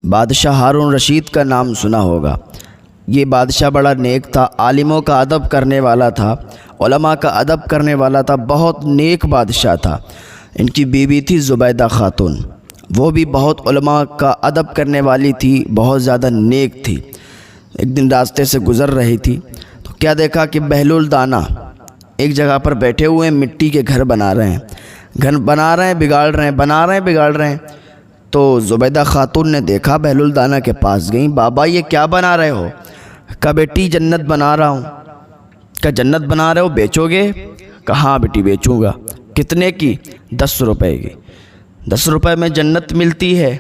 بادشاہ ہارون رشید کا نام سنا ہوگا۔ یہ بادشاہ بڑا نیک تھا، عالموں کا ادب کرنے والا تھا، علماء کا ادب کرنے والا تھا، بہت نیک بادشاہ تھا۔ ان کی بیوی تھی زبیدہ خاتون، وہ بھی بہت علماء کا ادب کرنے والی تھی، بہت زیادہ نیک تھی۔ ایک دن راستے سے گزر رہی تھی تو کیا دیکھا کہ بہلول دانا ایک جگہ پر بیٹھے ہوئے مٹی کے گھر بنا رہے ہیں، بگاڑ رہے ہیں۔ تو زبیدہ خاتون نے دیکھا، بہلول دانا کے پاس گئیں، بابا یہ کیا بنا رہے ہو؟ کہا بیٹی جنت بنا رہا ہوں۔ کہا جنت بنا رہے ہو، بیچو گے؟ کہا ہاں بیٹی بیچوں گا۔ کتنے کی؟ 10 روپے کی۔ 10 روپے میں جنت ملتی ہے؟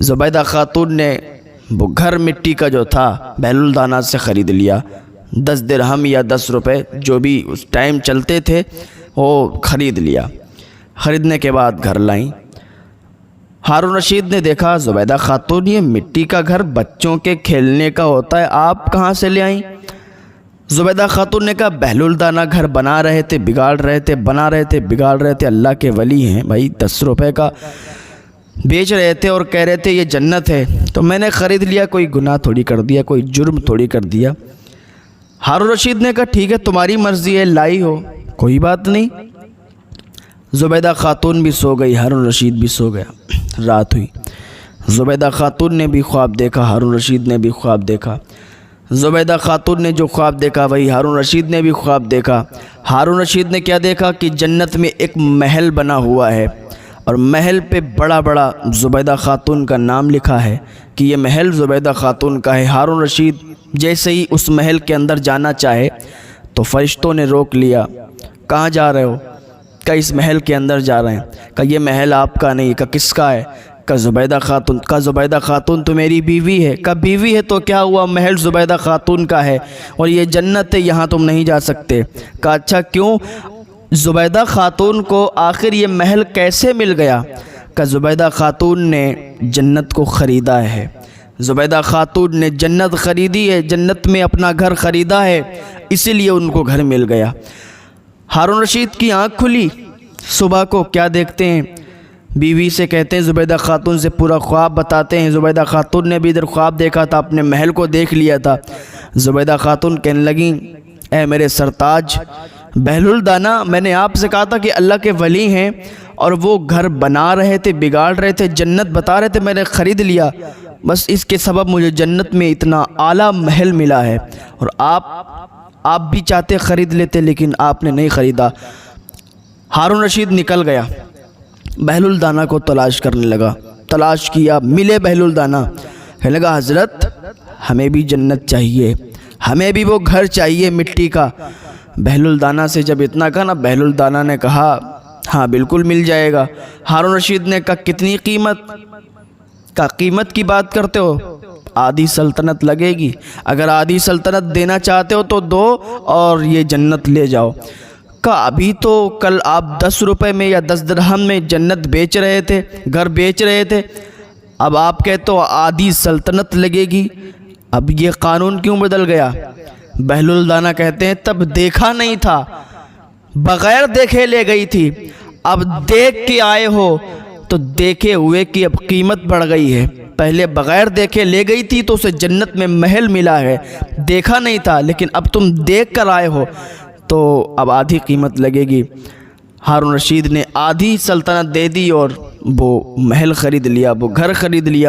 زبیدہ خاتون نے وہ گھر مٹی کا جو تھا بہلول دانا سے خرید لیا، 10 درہم یا 10 روپے جو بھی اس ٹائم چلتے تھے وہ خرید لیا۔ خریدنے کے بعد گھر لائیں۔ ہارون رشید نے دیکھا زبیدہ خاتون یہ مٹی کا گھر بچوں کے کھیلنے کا ہوتا ہے، آپ کہاں سے لے آئیں؟ زبیدہ خاتون نے کہا بہلول دانا گھر بنا رہے تھے، بگاڑ رہے تھے، اللہ کے ولی ہیں بھائی، 10 روپے کا بیچ رہے تھے اور کہہ رہے تھے یہ جنت ہے، تو میں نے خرید لیا، کوئی گناہ تھوڑی کر دیا، کوئی جرم تھوڑی کر دیا۔ ہارون رشید نے کہا ٹھیک ہے تمہاری مرضی ہے، لائی ہو کوئی بات نہیں۔ زبیدہ خاتون بھی سو گئی، ہارون رشید بھی سو گیا۔ رات ہوئی، زبیدہ خاتون نے بھی خواب دیکھا، ہارون رشید نے بھی خواب دیکھا۔ زبیدہ خاتون نے جو خواب دیکھا وہی ہارون رشید نے بھی خواب دیکھا۔ ہارون رشید نے کیا دیکھا کہ جنت میں ایک محل بنا ہوا ہے اور محل پہ بڑا بڑا زبیدہ خاتون کا نام لکھا ہے کہ یہ محل زبیدہ خاتون کا ہے۔ ہارون رشید جیسے ہی اس محل کے اندر جانا چاہے تو فرشتوں نے روک لیا۔ کہاں جا رہے ہو؟ کہ اس محل کے اندر جا رہے ہیں۔ کہ یہ محل آپ کا نہیں۔ کہ کس کا ہے؟ کہ زبیدہ خاتون۔ کہ زبیدہ خاتون تو میری بیوی ہے۔ کہ بیوی ہے تو کیا ہوا، محل زبیدہ خاتون کا ہے اور یہ جنت ہے، یہاں تم نہیں جا سکتے۔ کہ اچھا کیوں؟ زبیدہ خاتون کو آخر یہ محل کیسے مل گیا؟ کہ زبیدہ خاتون نے جنت کو خریدا ہے، زبیدہ خاتون نے جنت خریدی ہے، جنت میں اپنا گھر خریدا ہے، اسی لیے ان کو گھر مل گیا۔ ہارون رشید کی آنکھ کھلی، صبح کو کیا دیکھتے ہیں؟ بیوی سے کہتے ہیں، زبیدہ خاتون سے پورا خواب بتاتے ہیں۔ زبیدہ خاتون نے بھی ادھر خواب دیکھا تھا، اپنے محل کو دیکھ لیا تھا۔ زبیدہ خاتون کہنے لگیں اے میرے سرتاج بہلول دانا، میں نے آپ سے کہا تھا کہ اللہ کے ولی ہیں اور وہ گھر بنا رہے تھے، بگاڑ رہے تھے، جنت بتا رہے تھے، میں نے خرید لیا، بس اس کے سبب مجھے جنت میں اتنا اعلیٰ محل ملا ہے، اور آپ بھی چاہتے خرید لیتے لیکن آپ نے نہیں خریدا۔ ہارون رشید نکل گیا، بہلول دانا کو تلاش کرنے لگا، تلاش کیا، ملے بہلول دانا، کہنے لگا حضرت ہمیں بھی جنت چاہیے، ہمیں بھی وہ گھر چاہیے مٹی کا۔ بہلول دانا سے جب اتنا کہا نا، بہلول دانا نے کہا ہاں بالکل مل جائے گا۔ ہارون رشید نے کہا کتنی قیمت؟ کہا قیمت کی بات کرتے ہو، آدھی سلطنت لگے گی، اگر آدھی سلطنت دینا چاہتے ہو تو دو اور یہ جنت لے جاؤ۔ کہا ابھی تو کل آپ 10 روپے میں یا 10 درہم میں جنت بیچ رہے تھے، گھر بیچ رہے تھے، اب آپ کہتے ہو آدھی سلطنت لگے گی، اب یہ قانون کیوں بدل گیا؟ بہلول دانا کہتے ہیں تب دیکھا نہیں تھا، بغیر دیکھے لے گئی تھی، اب دیکھ کے آئے ہو تو دیکھے ہوئے کی اب قیمت بڑھ گئی ہے، پہلے بغیر دیکھے لے گئی تھی تو اسے جنت میں محل ملا ہے، دیکھا نہیں تھا، لیکن اب تم دیکھ کر آئے ہو تو اب آدھی قیمت لگے گی۔ ہارون رشید نے آدھی سلطنت دے دی اور وہ محل خرید لیا، وہ گھر خرید لیا۔